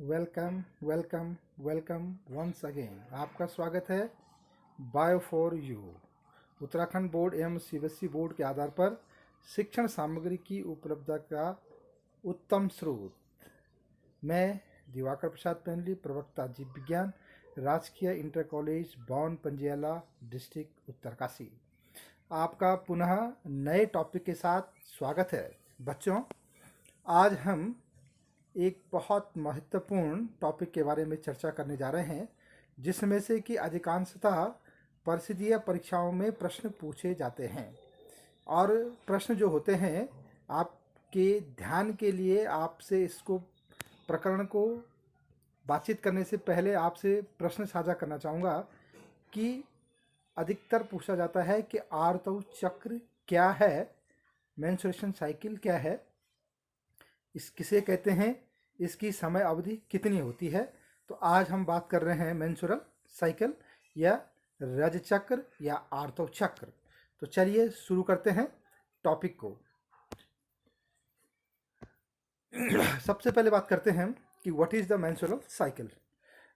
Welcome welcome welcome once again. आपका स्वागत है bio for you. Uttarakhand board एवं सीबीएसई बोर्ड के आधार पर शिक्षण सामग्री की उपलब्धता का उत्तम स्रोत। मैं दिवाकर प्रसाद पेंडली, प्रवक्ता जीव विज्ञान, राजकीय इंटर कॉलेज बौन पंजियाला, डिस्ट्रिक्ट उत्तरकाशी। आपका पुनः नए टॉपिक के साथ स्वागत है। बच्चों, आज हम एक बहुत महत्वपूर्ण टॉपिक के बारे में चर्चा करने जा रहे हैं, जिसमें से कि अधिकांशतः परिषदीय परीक्षाओं में प्रश्न पूछे जाते हैं। और प्रश्न जो होते हैं, आपके ध्यान के लिए आपसे इसको प्रकरण को बातचीत करने से पहले आपसे प्रश्न साझा करना चाहूँगा कि अधिकतर पूछा जाता है कि आवर्त चक्र क्या है, मेंस्ट्रुएशन साइकिल क्या है, इस किसे कहते हैं, इसकी समय अवधि कितनी होती है। तो आज हम बात कर रहे हैं मेंस्ट्रुअल साइकिल या रजचक्र या आर्तव चक्र। तो चलिए शुरू करते हैं टॉपिक को। सबसे पहले बात करते हैं कि what is the menstrual cycle.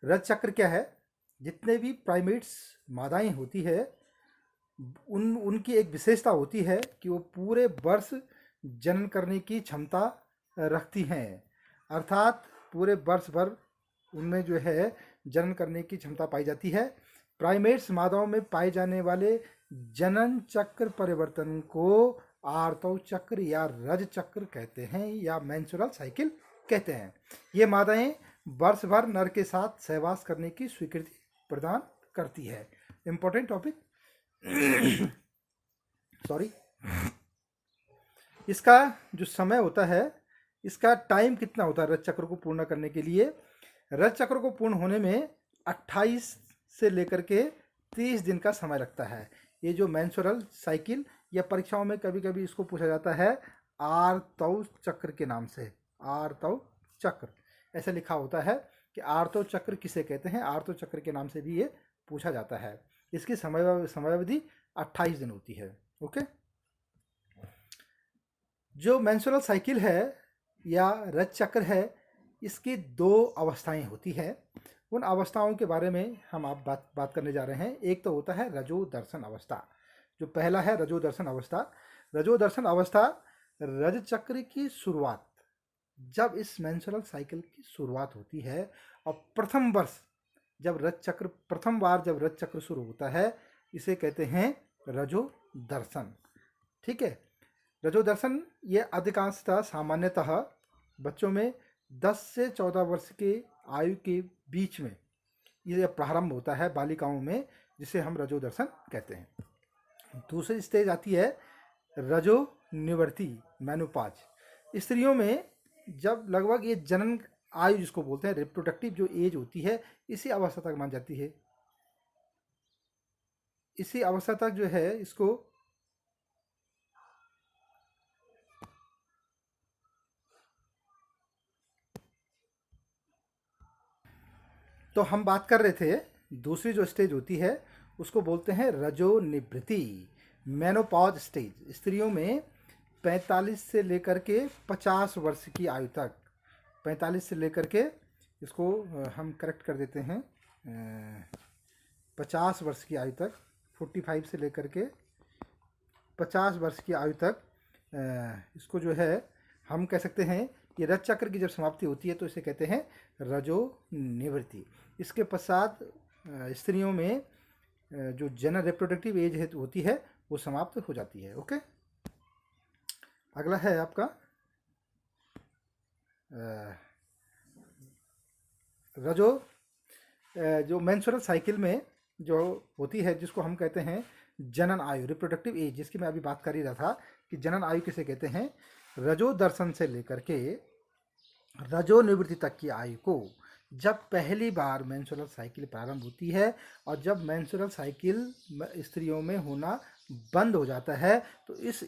रजचक्र क्या है? जितने भी प्राइमेट्स मादाएं होती है उनकी एक विशेषता होती है कि वो पूरे वर्ष जनन करने की क्षमता रखती हैं, अर्थात पूरे वर्ष भर उनमें जो है जनन करने की क्षमता पाई जाती है। प्राइमेट्स मादाओं में पाए जाने वाले जनन चक्र परिवर्तन को आर्तव चक्र या रज चक्र कहते हैं या मेंस्ट्रुअल साइकिल कहते हैं। ये मादाएं वर्ष भर नर के साथ सहवास करने की स्वीकृति प्रदान करती है। Important topic. सॉरी। इसका जो समय होता है, इसका टाइम कितना होता है रज चक्र को पूर्ण करने के लिए? रज चक्र को पूर्ण होने में 28 से लेकर के 30 दिन का समय लगता है। ये जो मेंस्ट्रुअल साइकिल या परीक्षाओं में कभी कभी इसको पूछा जाता है आर्तव चक्र के नाम से। आर्तव चक्र ऐसे लिखा होता है कि आर्तव चक्र किसे कहते हैं। आर्तव चक्र के नाम से भी ये पूछा जाता है। इसकी समयावधि 28 दिन होती है। ओके। जो मेंस्ट्रुअल साइकिल है या रज चक्र है, इसकी 2 अवस्थाएं होती है। उन अवस्थाओं के बारे में हम आप बात करने जा रहे हैं। एक तो होता है रजो दर्शन अवस्था। जो पहला है रजो दर्शन अवस्था। रजो दर्शन अवस्था रज चक्र की शुरुआत, जब इस मेंस्ट्रुअल साइकिल की शुरुआत होती है और प्रथम वर्ष जब प्रथम बार जब रज चक्र शुरू होता है, इसे कहते हैं रजो दर्शन। ठीक है। रजो दर्शन ये अधिकांशतः सामान्यतः बच्चों में 10 से 14 वर्ष के आयु के बीच में ये प्रारंभ होता है, बालिकाओं में, जिसे हम रजो दर्शन कहते हैं। दूसरी स्टेज आती है रजो निवृत्ति, मेनोपॉज। स्त्रियों में जब लगभग ये जनन आयु जिसको बोलते हैं, रिप्रोडक्टिव जो एज होती है, इसी अवस्था तक मान जाती है। इसी अवस्था तक जो है इसको तो हम बात कर रहे थे, दूसरी जो स्टेज होती है उसको बोलते हैं रजो निवृत्ति, मेनोपॉज स्टेज। स्त्रियों में 45 से लेकर के 50 वर्ष की आयु तक, 45 से लेकर के, इसको हम करेक्ट कर देते हैं, 50 वर्ष की आयु तक, 45 से लेकर के 50 वर्ष की आयु तक इसको जो है हम कह सकते हैं ये रज चक्र की जब समाप्ति होती है तो इसे कहते हैं रजो निवृत्ति। इसके पश्चात स्त्रियों में जो जनरल रिप्रोडक्टिव एज होती है वो समाप्त हो जाती है। ओके। अगला है आपका रजो जो मेंस्ट्रुअल साइकिल में जो होती है, जिसको हम कहते हैं जनन आयु, रिप्रोडक्टिव एज, जिसकी मैं अभी बात कर ही रहा था कि जनन आयु किसे कहते हैं। रजो दर्शन से लेकर के रजो निवृत्ति तक की आयु को जब पहली बार मेंस्ट्रुअल साइकिल प्रारंभ होती है और जब मेंस्ट्रुअल साइकिल स्त्रियों में होना बंद हो जाता है, तो इस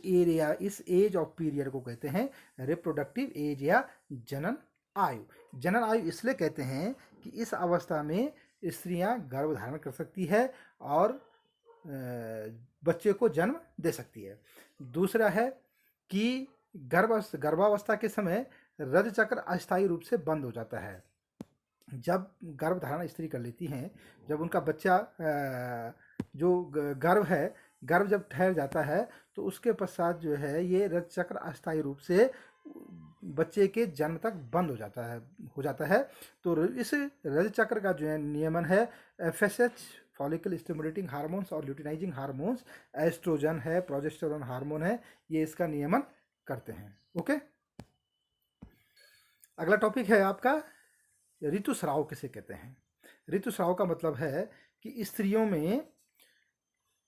एज ऑफ पीरियड को कहते हैं रिप्रोडक्टिव एज या जनन आयु। जनन आयु इसलिए कहते हैं कि इस अवस्था में स्त्रियां गर्भ धारण कर सकती है और बच्चे को जन्म दे सकती है। दूसरा है कि गर्भावस्था के समय रज चक्र अस्थायी रूप से बंद हो जाता है। जब गर्भधारण स्त्री कर लेती हैं, जब उनका बच्चा जो गर्भ है, गर्भ जब ठहर जाता है तो उसके पश्चात जो है ये रज चक्र अस्थायी रूप से बच्चे के जन्म तक बंद हो जाता है। तो इस रज चक्र का जो है नियमन है एफएसएच फॉलिकल स्टिमुलेटिंग हार्मोन्स और ल्यूटिनाइजिंग हार्मोन्स, एस्ट्रोजन है, प्रोजेस्टेरोन हार्मोन है, ये इसका नियमन करते हैं। ओके, अगला टॉपिक है आपका ऋतुस्राव किसे कहते हैं। ऋतुस्राव का मतलब है कि स्त्रियों में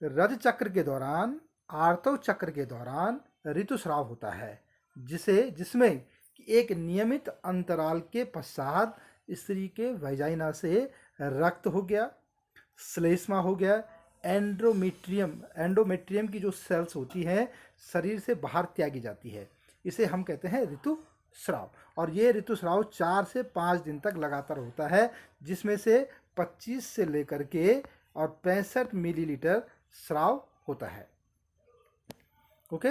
रज चक्र के दौरान, आर्तव चक्र के दौरान ऋतुस्राव होता है, जिसमें एक नियमित अंतराल के पश्चात स्त्री के वैजाइना से रक्त हो गया, श्लेष्मा हो गया, एंडोमेट्रियम की जो सेल्स होती हैं शरीर से बाहर त्यागी जाती है, इसे हम कहते हैं ऋतुस्राव। और ये ऋतुस्राव 4 से 5 दिन तक लगातार होता है, जिसमें से 25 से लेकर के और 65 मिलीलीटर स्राव होता है। ओके,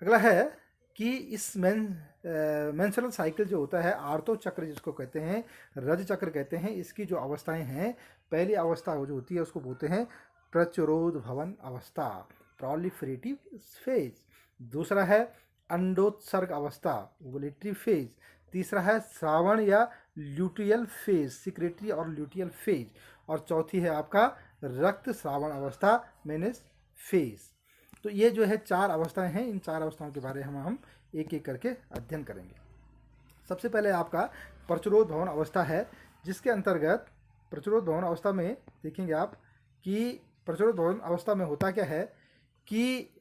अगला है कि इस मेंस्ट्रुअल साइकिल जो होता है, आर्तो चक्र जिसको कहते हैं, रज चक्र कहते हैं, इसकी जो अवस्थाएं हैं, पहली अवस्था जो होती है उसको बोलते हैं प्रचुरोद भवन अवस्था, प्रोलिफरेटिव फेज। दूसरा है अंडोत्सर्ग अवस्था, ओवुलेटरी फेज। तीसरा है श्रावण या ल्यूटियल फेज, सिक्रेटरी और ल्यूटियल फेज। और चौथी है आपका रक्त श्रावण अवस्था, मेनेस फेज। तो ये जो है 4 अवस्थाएं हैं, इन 4 अवस्थाओं के बारे में हम एक एक करके अध्ययन करेंगे। सबसे पहले आपका प्रचुरोद भवन अवस्था है, जिसके अंतर्गत प्रचुरोद भवन अवस्था में देखेंगे आप कि प्रचुरोद भवन अवस्था में होता क्या है कि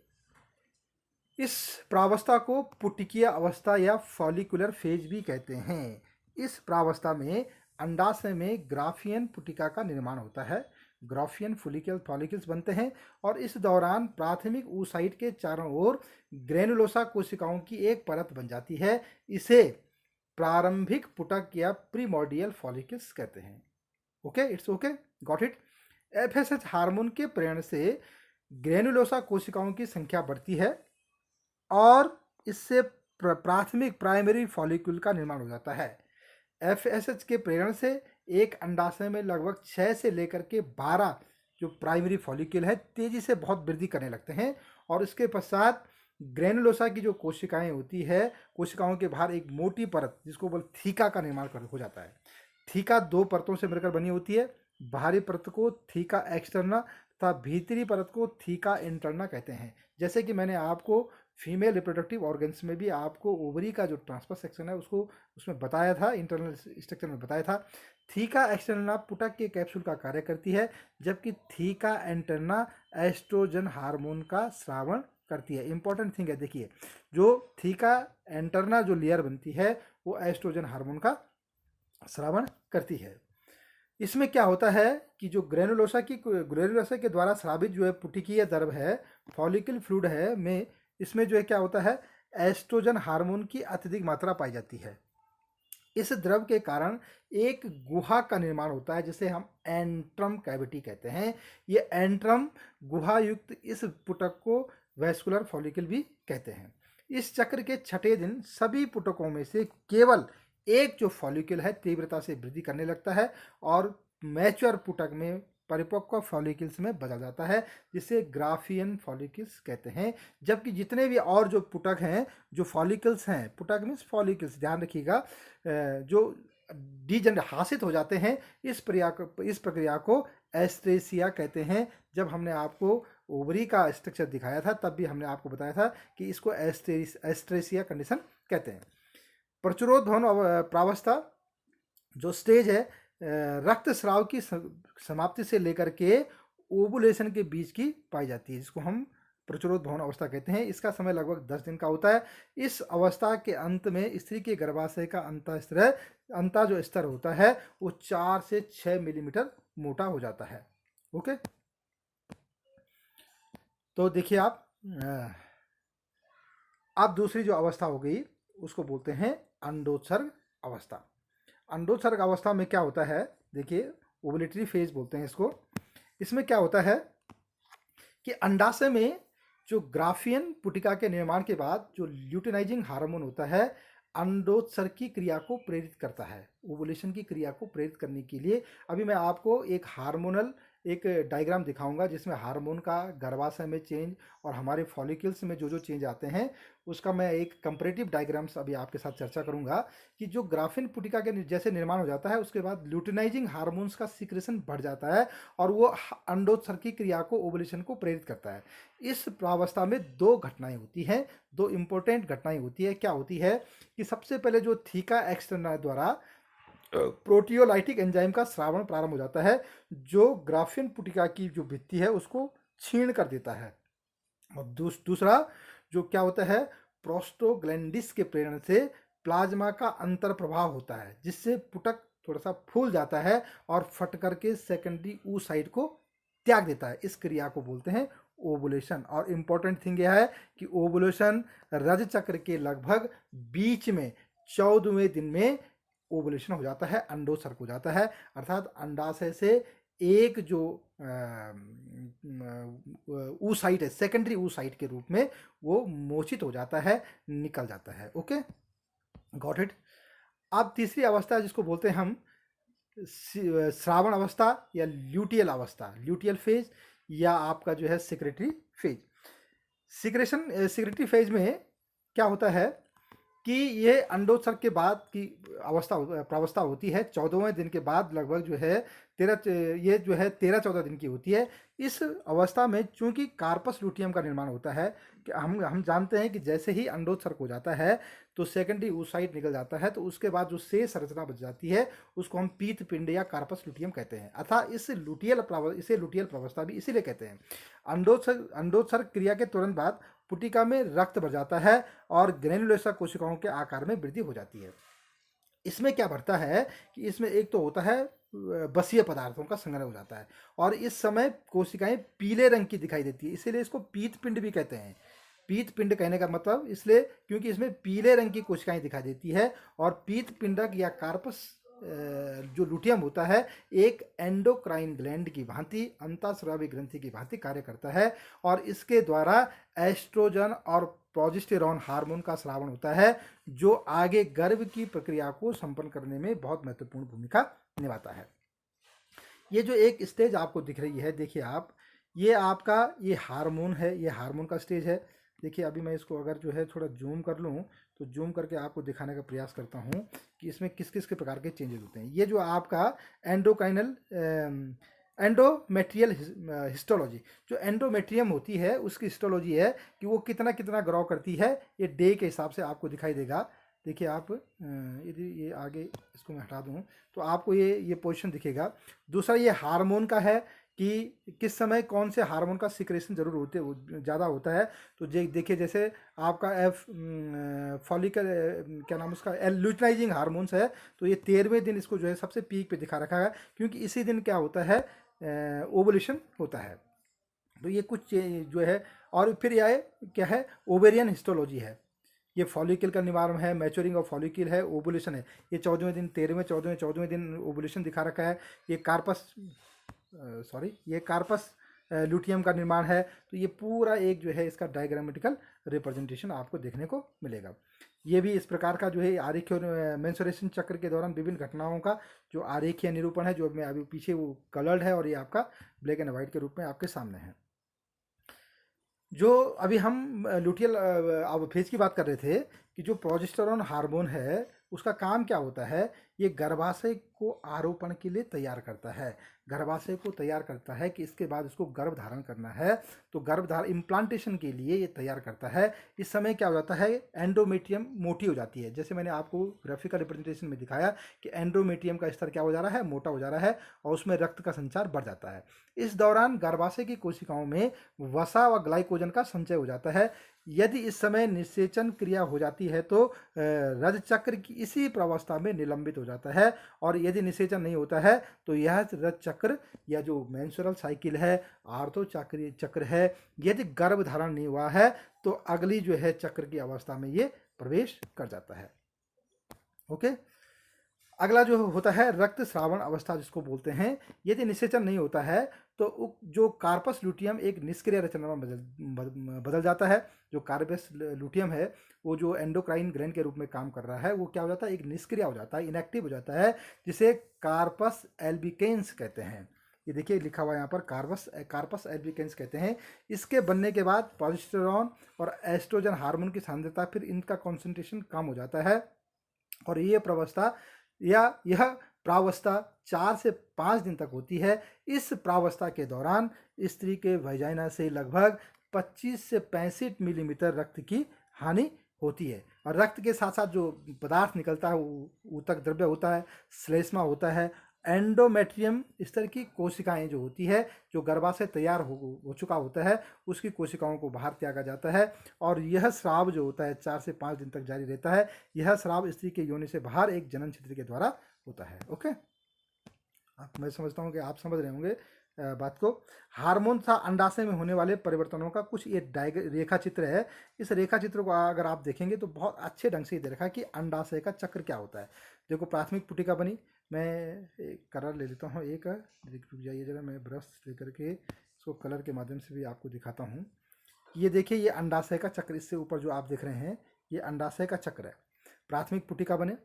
इस प्रावस्था को पुटिकीय अवस्था या फॉलिकुलर फेज भी कहते हैं। इस प्रावस्था में अंडाशय में ग्राफियन पुटिका का निर्माण होता है, ग्राफियन फॉलिकल्स बनते हैं, और इस दौरान प्राथमिक oocyte के चारों ओर ग्रेनुलोसा कोशिकाओं की एक परत बन जाती है। इसे प्रारंभिक पुटक या प्रीमोर्डियल फॉलिकल्स कहते हैं। Okay, it's okay, got it. FSH hormone के प्रेरण से ग्रेनुलोसा कोशिकाओं की संख्या बढ़ती है और इससे प्राथमिक प्राइमरी फॉलिक्यूल का निर्माण हो जाता है। एफएसएच के प्रेरण से एक अंडाशय में लगभग 6 से लेकर के 12 जो प्राइमरी फॉलिक्यूल है तेजी से बहुत वृद्धि करने लगते हैं, और इसके पश्चात ग्रेनुलोसा की जो कोशिकाएं होती है, कोशिकाओं के बाहर एक मोटी परत जिसको बोल थीका का निर्माण हो जाता है। थीका 2 परतों से मिलकर बनी होती है, बाहरी परत को थीका एक्सटर्ना तथा भीतरी परत को थीका इंटरना कहते हैं। जैसे कि मैंने आपको फीमेल रिप्रोडक्टिव ऑर्गन्स में भी आपको ओवरी का जो ट्रांसफर सेक्शन है उसको उसमें बताया था, इंटरनल स्ट्रक्चर में बताया था। थीका एक्सटर्ना पुटक के कैप्सूल का कार्य करती है, जबकि थीका इंटरना एस्ट्रोजन हार्मोन का स्रावण करती है। इंपॉर्टेंट थिंग है, देखिए, जो थीका इंटरना जो लेयर बनती है वो एस्ट्रोजन हार्मोन का स्रावण करती है। इसमें क्या होता है कि जो ग्रेनुलोसा के द्वारा स्रावित जो है पुटिकीय द्रव है, फॉलिकल फ्लूइड है में, इसमें जो है क्या होता है, एस्ट्रोजन हार्मोन की अत्यधिक मात्रा पाई जाती है। इस द्रव के कारण एक गुहा का निर्माण होता है, जिसे हम एंट्रम कैविटी कहते हैं। ये एंट्रम गुहा युक्त इस पुटक को वैस्कुलर फॉलिकल भी कहते हैं। इस चक्र के 6ठे दिन सभी पुटकों में से केवल एक जो फॉलिकल है तीव्रता से वृद्धि करने लगता है और मैच्योर पुटक में परिपक्व फॉलिकल्स में बदल जाता है, जिसे ग्राफियन फॉलिकल्स कहते हैं। जबकि जितने भी और जो पुटक हैं, जो फॉलिकल्स हैं, पुटक मीन्स फॉलिकल्स, ध्यान रखिएगा, जो हासित हो जाते हैं, इस प्रक्रिया को एस्ट्रेसिया कहते हैं। जब हमने आपको ओवरी का स्ट्रक्चर दिखाया था तब भी हमने आपको बताया था कि इसको एस्ट्रेसिया कंडीशन कहते हैं। प्रचुरोद भवन प्रावस्था जो स्टेज है रक्तस्राव की समाप्ति से लेकर के ओवुलेशन के बीच की पाई जाती है, जिसको हम प्रचुरोद भवन अवस्था कहते हैं। इसका समय लगभग 10 दिन का होता है। इस अवस्था के अंत में स्त्री के गर्भाशय का अंता जो स्तर होता है वो 4 से 6 मिलीमीटर मोटा हो जाता है। ओके, तो देखिए आप दूसरी जो अवस्था हो गई उसको बोलते हैं अंडोत्सर्ग अवस्था। अंडोत्सर्ग अवस्था में क्या होता है, देखिए, ओवुलेटरी फेज बोलते हैं इसको। इसमें क्या होता है कि अंडाशय में जो ग्राफियन पुटिका के निर्माण के बाद जो ल्यूटिनाइजिंग हार्मोन होता है अंडोत्सर्ग की क्रिया को प्रेरित करता है। ओवुलेशन की क्रिया को प्रेरित करने के लिए अभी मैं आपको एक हार्मोनल एक डायग्राम दिखाऊंगा जिसमें हार्मोन का गर्भाशय में चेंज और हमारे फॉलिकल्स में जो जो चेंज आते हैं उसका मैं एक कंपैरेटिव डायग्राम्स अभी आपके साथ चर्चा करूंगा कि जो ग्राफिन पुटिका के जैसे निर्माण हो जाता है उसके बाद ल्यूटिनाइजिंग हार्मोन्स का सीक्रेशन बढ़ जाता है और वो अंडोत्सर्ग की क्रिया को ओवुलेशन को प्रेरित करता है। इस प्रावस्था में दो घटनाएं होती हैं, दो इंपॉर्टेंट घटनाएं होती है। क्या होती है कि सबसे पहले जो थीका एक्सटर्ना द्वारा प्रोटियोलाइटिक एंजाइम का स्रावण प्रारंभ हो जाता है जो ग्राफिन पुटिका की जो भित्ति है उसको छीण कर देता है। और दूसरा जो क्या होता है, प्रोस्टोग्लैंडिस के प्रेरण से प्लाज्मा का अंतर प्रभाव होता है जिससे पुटक थोड़ा सा फूल जाता है और फट करके सेकेंडरी oocyte को त्याग देता है। इस क्रिया को बोलते हैं ओवुलेशन। और इम्पोर्टेंट थिंग यह है कि ओवुलेशन रज चक्र के लगभग बीच में 14वें दिन में ओवुलेशन हो जाता है, अंडोत्सर्ग हो जाता है, अर्थात अंडाशय से एक जो oocyte है सेकेंडरी oocyte के रूप में वो मोचित हो जाता है, निकल जाता है। Okay, got it. अब तीसरी अवस्था जिसको बोलते हैं हम श्रावण अवस्था या ल्यूटियल अवस्था, ल्यूटियल फेज या आपका जो है सिक्रेटरी फेज। सिक्रेटरी फेज में क्या होता है कि ये अंडोत्सर्ग के बाद की प्रावस्था होती है 14वें दिन के बाद, लगभग जो है 13-14 दिन की होती है। इस अवस्था में चूंकि कार्पस लूटियम का निर्माण होता है कि हम जानते हैं कि जैसे ही अंडोत्सर्ग हो जाता है तो सेकेंडरी oocyte निकल जाता है, तो उसके बाद जो शेष संरचना बच जाती है उसको हम पीत पिंड या कार्पस लूटियम कहते हैं। अर्थात इसे लूटियल प्रावस्था भी इसीलिए कहते हैं। अंडोत्सर्ग क्रिया के तुरंत बाद पुटिका में रक्त भर जाता है और ग्रेनुलोसा कोशिकाओं के आकार में वृद्धि हो जाती है। इसमें क्या बढ़ता है कि इसमें एक तो होता है बसीय पदार्थों का संग्रह हो जाता है और इस समय कोशिकाएं पीले रंग की दिखाई देती है, इसीलिए इसको पीत पिंड भी कहते हैं। पीत पिंड कहने का मतलब इसलिए क्योंकि इसमें पीले रंग की कोशिकाएं दिखाई देती है और पीत पिंडक या कार्पस जो लुटियम होता है एक एंडोक्राइन ग्लैंड की भांति, अंतःस्रावी ग्रंथि की भांति कार्य करता है और इसके द्वारा एस्ट्रोजन और प्रोजेस्टेरॉन हार्मोन का स्रावण होता है जो आगे गर्भ की प्रक्रिया को संपन्न करने में बहुत महत्वपूर्ण भूमिका निभाता है। ये जो एक स्टेज आपको दिख रही है, देखिए आप, ये आपका ये हार्मोन है, ये हार्मोन का स्टेज है। देखिए अभी मैं इसको अगर जो है थोड़ा जूम कर लूँ तो जूम करके आपको दिखाने का प्रयास करता हूँ कि इसमें किस किस के प्रकार के चेंजेस होते हैं। ये जो आपका एंडोमेट्रियल हिस्टोलॉजी, जो एंडोमेट्रियम होती है उसकी हिस्टोलॉजी है कि वो कितना कितना ग्रो करती है, ये डे के हिसाब से आपको दिखाई देगा। देखिए आप, यदि ये आगे इसको मैं हटा दूँ तो आपको ये पोजीशन दिखेगा। दूसरा ये हार्मोन का है कि किस समय कौन से हार्मोन का सिक्रेशन जरूर ज़्यादा होता है। तो देखिए जैसे आपका फॉलिकल क्या नाम उसका लुटिनाइजिंग हार्मोन्स है, तो ये 13वें दिन इसको जो है सबसे पीक पे दिखा रखा है क्योंकि इसी दिन क्या होता है ओवुलेशन होता है। तो ये कुछ जो है, और फिर यह क्या है ओवेरियन हिस्टोलॉजी है, ये फॉलिकल का निवारण है, मैच्योरिंग ऑफ फॉलिकल है, ओवुलेशन है। ये 14वें दिन, 13वें, 14वें दिन ओवुलेशन दिखा रखा है। ये कार्पस लुटियम का निर्माण है। तो ये पूरा एक जो है इसका डायग्रामेटिकल रिप्रेजेंटेशन आपको देखने को मिलेगा। ये भी इस प्रकार का जो है आरेखीय और मेंसुरेशन चक्र के दौरान विभिन्न घटनाओं का जो आरेखीय निरूपण है, जो मैं अभी पीछे वो कलर्ड है और ये आपका ब्लैक एंड व्हाइट के रूप में आपके सामने है। जो अभी हम लुटियल फेज की बात कर रहे थे कि जो प्रोजेस्टेरॉन हार्मोन है उसका काम क्या होता है, ये गर्भाशय को आरोपण के लिए तैयार करता है। गर्भाशय को तैयार करता है कि इसके बाद इसको गर्भ धारण करना है, तो गर्भधारण इम्प्लांटेशन के लिए ये तैयार करता है। इस समय क्या हो जाता है, एंडोमेट्रियम मोटी हो जाती है। जैसे मैंने आपको ग्राफिकल रिप्रेजेंटेशन में दिखाया कि एंडोमेट्रियम का स्तर क्या हो जा रहा है, मोटा हो जा रहा है और उसमें रक्त का संचार बढ़ जाता है। इस दौरान गर्भाशय की कोशिकाओं में वसा व ग्लाइकोजन का संचय हो जाता है। यदि इस समय निषेचन क्रिया हो जाती है तो रज चक्र की इसी प्रावस्था में निलंबित हो जाता है, और यदि निषेचन नहीं होता है तो यह रज चक्र या जो मेंस्ट्रुअल साइकिल है, आर्थो चक्र है, यदि गर्भ धारण नहीं हुआ है तो अगली जो है चक्र की अवस्था में ये प्रवेश कर जाता है। ओके, अगला जो होता है रक्त स्रावण अवस्था जिसको बोलते हैं। यदि निषेचन नहीं होता है तो जो कार्पस लुटियम एक निष्क्रिय रचना में बदल जाता है। जो कार्पस लुटियम है वो जो एंडोक्राइन ग्लैंड के रूप में काम कर रहा है वो क्या हो जाता है, एक निष्क्रिय हो जाता है, इनएक्टिव हो जाता है, जिसे कार्पस एल्बिकेंस कहते हैं। ये देखिए लिखा हुआ है यहाँ पर, कार्पस एल्बिकेंस कहते हैं। इसके बनने के बाद प्रोजेस्टेरॉन और एस्ट्रोजन हार्मोन की सांद्रता, फिर इनका कॉन्सेंट्रेशन कम हो जाता है और ये प्रावस्था यह प्रावस्था 4 से 5 दिन तक होती है। इस प्रावस्था के दौरान स्त्री के वजाइना से लगभग 25 से 65 मिलीमीटर रक्त की हानि होती है और रक्त के साथ साथ जो पदार्थ निकलता है ऊतक द्रव्य होता है, श्लेष्मा होता है, एंडोमेट्रियम इस तरह की कोशिकाएं जो होती है, जो गर्भाशय तैयार हो चुका होता है उसकी कोशिकाओं को बाहर त्यागा जाता है और यह स्राव जो होता है 4 से 5 दिन तक जारी रहता है। यह स्राव स्त्री के योनि से बाहर एक जनन छिद्र के द्वारा होता है। ओके, मैं समझता हूँ कि आप समझ रहे होंगे बात को। हार्मोन तथा अंडाशय में होने वाले परिवर्तनों का कुछ ये रेखा चित्र है। इस रेखा चित्र को अगर आप देखेंगे तो बहुत अच्छे ढंग से दे रखा है कि अंडाशय का चक्र क्या होता है। देखो प्राथमिक पुटिका बनी, मैं एक कलर ले लेता हूँ, एक रुक जाइए जरा, मैं ब्रश लेकर के इसको कलर के माध्यम से भी आपको दिखाता हूँ। ये देखिए ये अंडाशय का चक्र, इससे ऊपर जो आप देख रहे हैं ये अंडाशय का चक्र है। प्राथमिक पुटिका बने,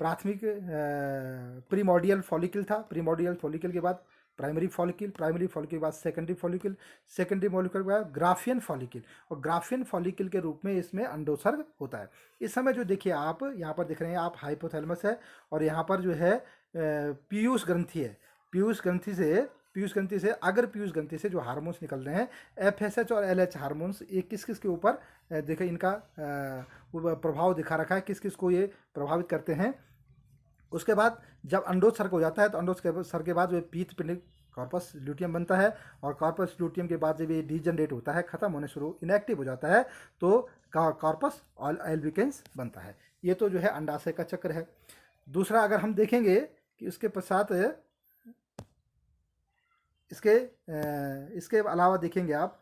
प्राथमिक प्रीमोडियल फॉलिकल था, प्रीमोडियल फॉलिकल के बाद प्राइमरी फॉलिकल, प्राइमरी फॉलिकल के बाद सेकेंडरी फॉलिकल, सेकेंडरी फॉलिकल के बाद ग्राफियन फॉलिकल और ग्राफियन फॉलिकल के रूप में इसमें अंडोत्सर्ग होता है। इस समय जो देखिए आप यहाँ पर देख रहे हैं आप हाइपोथैलेमस है और यहाँ पर जो है पीयूष ग्रंथि है। पीयूष ग्रंथि से अगर पीयूष ग्रंथि से जो हार्मोन्स निकल रहे हैं एफएसएच और एलएच हार्मोन्स, ये किस किस के ऊपर देखें इनका प्रभाव दिखा रखा है, किस किस को ये प्रभावित करते हैं। उसके बाद जब अंडोत्सर्ग हो जाता है तो अंडोत्सर्ग के बाद जो पीत पिंड कॉर्पस ल्यूटियम बनता है और कॉर्पस ल्यूटियम के बाद जब ये डीजनरेट होता है, खत्म होने शुरू इनएक्टिव हो जाता है तो कॉर्पस एल्बिकेंस बनता है। ये तो जो है अंडाशय का चक्र है। दूसरा अगर हम देखेंगे कि उसके पश्चात इसके अलावा देखेंगे आप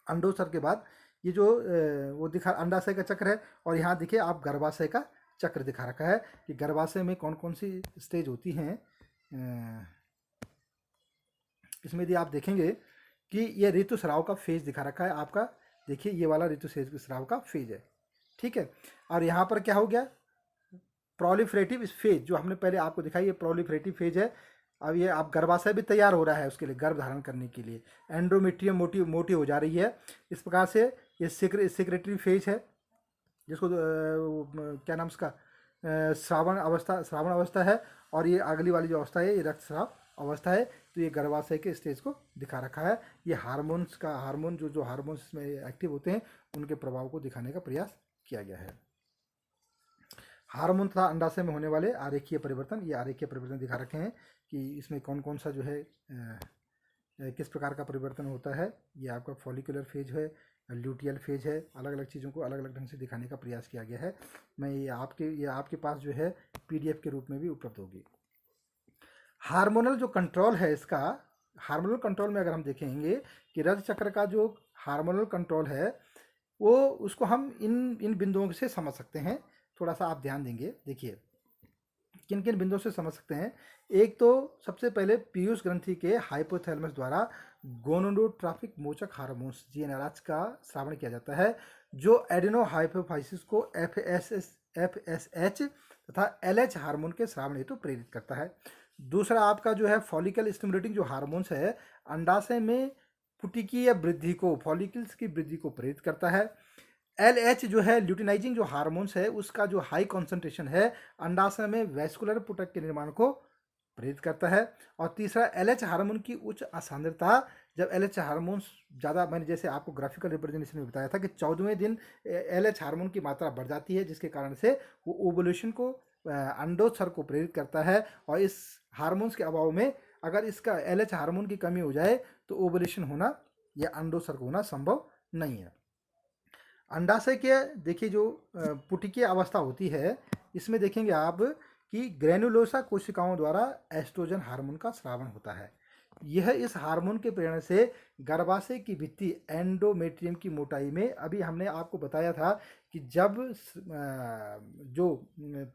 अंडोत्सर्ग के बाद ये जो वो दिखा अंडाशय का चक्र है और यहाँ देखिए आप गर्भाशय का चक्र दिखा रखा है कि गर्भाशय में कौन कौन सी स्टेज होती हैं। इसमें यदि आप देखेंगे कि ये ऋतुस्राव का फेज दिखा रखा है आपका, देखिए ये वाला ऋतुस्राव का फेज है, ठीक है। और यहाँ पर क्या हो गया, प्रोलिफरेटिव फेज जो हमने पहले आपको दिखाई, ये प्रोलिफरेटिव फेज है। अब ये आप गर्भाशय भी तैयार हो रहा है उसके लिए, गर्भ धारण करने के लिए, एंडोमेट्रियम मोटी हो जा रही है। इस प्रकार से ये सेक्रेटरी फेज है जिसको क्या नाम उसका श्रावण अवस्था है और ये अगली वाली जो अवस्था है ये रक्तस्राव अवस्था है। तो ये गर्भाशय के स्टेज को दिखा रखा है। ये हार्मोन जो हार्मोन्स इसमें एक्टिव होते हैं उनके प्रभाव को दिखाने का प्रयास किया गया है। हार्मोन तथा अंडाशय में होने वाले आरेखीय परिवर्तन, ये आरेखीय परिवर्तन दिखा रखे हैं कि इसमें कौन कौन सा जो है किस प्रकार का परिवर्तन होता है। ये आपका फॉलिकुलर फेज है, ल्यूटियल फेज है, अलग अलग चीज़ों को अलग अलग ढंग से दिखाने का प्रयास किया गया है। मैं ये आपके पास जो है पीडीएफ के रूप में भी उपलब्ध होगी। हार्मोनल जो कंट्रोल है इसका, हार्मोनल कंट्रोल में अगर हम देखेंगे कि रज चक्र का जो हार्मोनल कंट्रोल है वो उसको हम इन बिंदुओं से समझ सकते हैं। थोड़ा सा आप ध्यान देंगे, देखिए किन किन बिंदुओं से समझ सकते हैं। एक तो सबसे पहले पीयूष ग्रंथि के हाइपोथैलेमस द्वारा गोनोडोट्रॉपिक मोचक हार्मोन्स जीएनआरएच का श्रावण किया जाता है, जो एडिनो हाइपोफाइसिस को एफएसएच तथा एलएच हार्मोन के श्रावण हेतु प्रेरित करता है। दूसरा आपका जो है फॉलिकल स्टिमुलेटिंग जो हार्मोन्स है, अंडाशय में पुटिकीय वृद्धि को, फॉलिकल्स की वृद्धि को प्रेरित करता है। एलएच जो है ल्यूटिनाइजिंग जो हार्मोन्स है उसका जो हाई कॉन्सेंट्रेशन है अंडाशय में वैस्कुलर पुटक के निर्माण को प्रेरित करता है। और तीसरा एलएच हार्मोन की उच्च सांद्रता, जब एलएच हार्मोन्स ज़्यादा, मैंने जैसे आपको ग्राफिकल रिप्रेजेंटेशन में बताया था कि 14वें दिन एलएच हार्मोन की मात्रा बढ़ जाती है, जिसके कारण से वो ओवुलेशन को, अंडोत्सर्ग को प्रेरित करता है। और इस हार्मोन्स के अभाव में अगर इसका एलएच हार्मोन की कमी हो जाए तो ओवुलेशन होना या अंडोत्सर्ग होना संभव नहीं है। अंडाशय के देखिए जो पुटिकीय अवस्था होती है इसमें देखेंगे आप कि ग्रेनुलोसा कोशिकाओं द्वारा एस्ट्रोजन हार्मोन का स्रावण होता है। यह इस हार्मोन के प्रेरणा से गर्भाशय की भित्ति एंडोमेट्रियम की मोटाई में, अभी हमने आपको बताया था कि जब जो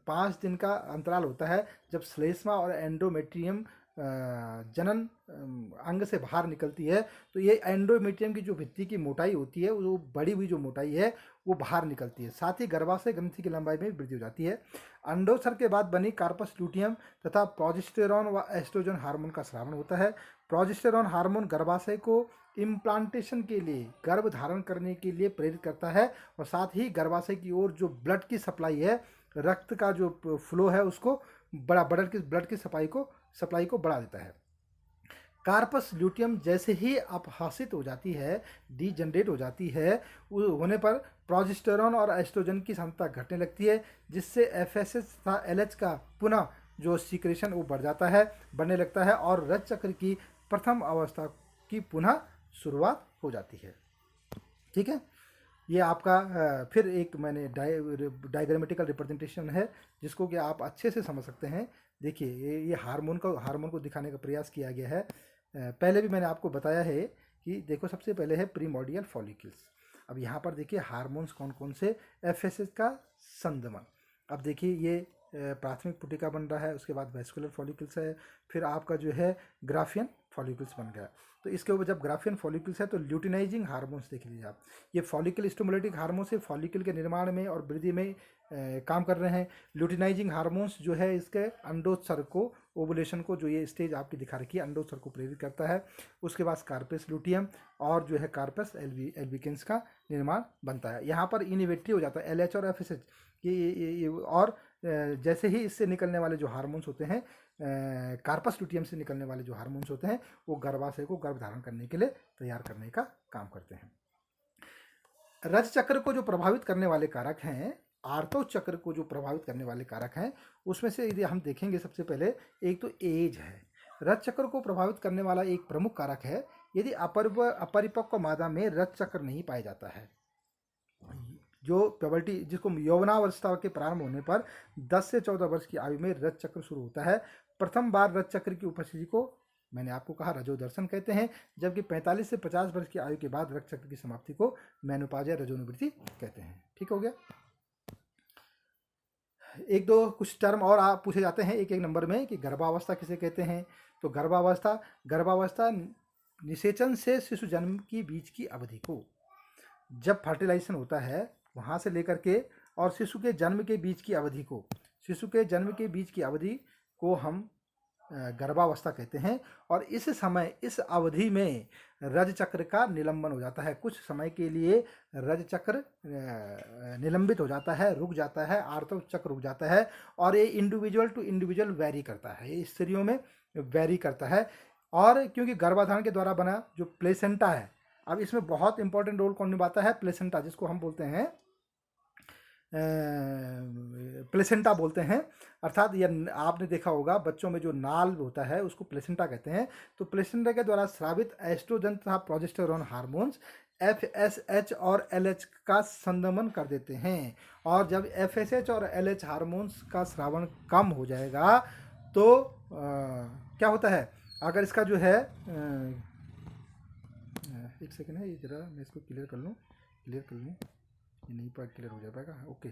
5 दिन का अंतराल होता है जब श्लेष्मा और एंडोमेट्रियम जनन अंग से बाहर निकलती है, तो ये एंडोमेट्रियम की जो भित्ति की मोटाई होती है, वो बड़ी हुई जो मोटाई है वो बाहर निकलती है। साथ ही गर्भाशय ग्रंथि की लंबाई में वृद्धि हो जाती है। अंडोत्सर्ग के बाद बनी कार्पस ल्यूटियम तथा प्रोजेस्टेरॉन व एस्ट्रोजन हार्मोन का स्रावन होता है। प्रोजेस्टेरॉन हार्मोन गर्भाशय को इम्प्लांटेशन के लिए, गर्भ धारण करने के लिए प्रेरित करता है और साथ ही गर्भाशय की ओर जो ब्लड की सप्लाई है, रक्त का जो फ्लो है उसको ब्लड की सप्लाई को बढ़ा देता है। कार्पस ल्यूटियम जैसे ही अपहासित हो जाती है, डीजनरेट हो जाती है, होने पर प्रोजेस्टेरॉन और एस्ट्रोजन की क्षमता घटने लगती है, जिससे एफएसएच तथा एलएच का पुनः जो सीक्रेशन वो बढ़ने लगता है और रज चक्र की प्रथम अवस्था की पुनः शुरुआत हो जाती है। ठीक है, ये आपका फिर एक मैंने डायग्रामेटिकल रिप्रेजेंटेशन है जिसको कि आप अच्छे से समझ सकते हैं। देखिए ये हार्मोन को दिखाने का प्रयास किया गया है। पहले भी मैंने आपको बताया है कि देखो, सबसे पहले है प्रीमोर्डियल फॉलिकल्स। अब यहाँ पर देखिए हार्मोन्स कौन कौन से, एफएसएच का संदमन। अब देखिए ये प्राथमिक पुटिका बन रहा है, उसके बाद वेस्कुलर फॉलिकल्स है, फिर आपका जो है ग्राफियन फॉलिकल्स बन गया। तो इसके ऊपर जब ग्राफियन फॉलिकल्स है तो ल्यूटिनाइजिंग हार्मोन्स देख लीजिए आप। ये फॉलिकल स्टिमुलेटिंग हार्मोन्स से फॉलिकल के निर्माण में और वृद्धि में काम कर रहे हैं। ल्यूटिनाइजिंग हार्मोन्स जो है इसके अंडोत्सर्ग को, ओवुलेशन को, जो ये स्टेज आपकी दिखा रखी है, अंडोत्सर्ग को प्रेरित करता है। उसके बाद कार्पस ल्यूटियम और जो है कार्पस एल्बिकेंस का निर्माण बनता है। यहाँ पर इनिवेटरी हो जाता है एलएच और एफएसएच ये और जैसे ही इससे निकलने वाले जो हार्मोन्स होते हैं, कार्पस ल्यूटियम से निकलने वाले जो हार्मोन्स होते हैं, वो गर्भाशय को गर्भ धारण करने के लिए तैयार करने का काम करते हैं। रज चक्र को जो प्रभावित करने वाले कारक हैं, आर्तो चक्र को जो प्रभावित करने वाले कारक हैं, उसमें से यदि हम देखेंगे सबसे पहले एक तो एज है। रज चक्र को प्रभावित करने वाला एक प्रमुख कारक है। यदि अपरिपक्व मादा में रज चक्र नहीं पाया जाता है, जो प्यूबर्टी जिसको यौवनावस्था के प्रारंभ होने पर 10 से 14 वर्ष की आयु में रज चक्र शुरू होता है। प्रथम बार रज चक्र की उपस्थिति को मैंने आपको कहा रजोदर्शन कहते हैं, जबकि 45 से 50 वर्ष की आयु के बाद रज चक्र की समाप्ति को मेनोपॉज या रजोनिवृत्ति कहते हैं। ठीक हो गया। एक दो कुछ टर्म और आप पूछे जाते हैं एक एक नंबर में कि गर्भावस्था किसे कहते हैं। तो गर्भावस्था निषेचन से शिशु जन्म की बीच की अवधि को, जब फर्टिलाइजेशन होता है वहाँ से लेकर के और शिशु के जन्म के बीच की अवधि को हम गर्भावस्था कहते हैं। और इस अवधि में रज चक्र का निलंबन हो जाता है। कुछ समय के लिए रज चक्र निलंबित हो जाता है, रुक जाता है, आर्तव चक्र रुक जाता है। और ये इंडिविजुअल टू इंडिविजुअल वैरी करता है, ये स्त्रियों में वैरी करता है। और क्योंकि गर्भाधान के द्वारा बना जो प्लेसेंटा है, अब इसमें बहुत इंपॉर्टेंट रोल कौन निभाता है, प्लेसेंटा, जिसको हम बोलते हैं प्लेसेंटा बोलते हैं। अर्थात ये आपने देखा होगा बच्चों में जो नाल होता है उसको प्लेसेंटा कहते हैं। तो प्लेसेंटा के द्वारा स्रावित एस्ट्रोजन तथा प्रोजेस्टेरॉन हार्मोन्स एफएसएच और एलएच का संदमन कर देते हैं। और जब एफएसएच और एलएच हार्मोन्स का स्रावन कम हो जाएगा तो क्या होता है, अगर इसका जो है एक सेकेंड है, ये जरा मैं इसको क्लियर कर लूँ, ये नहीं पर क्लियर हो जाएगा। ओके,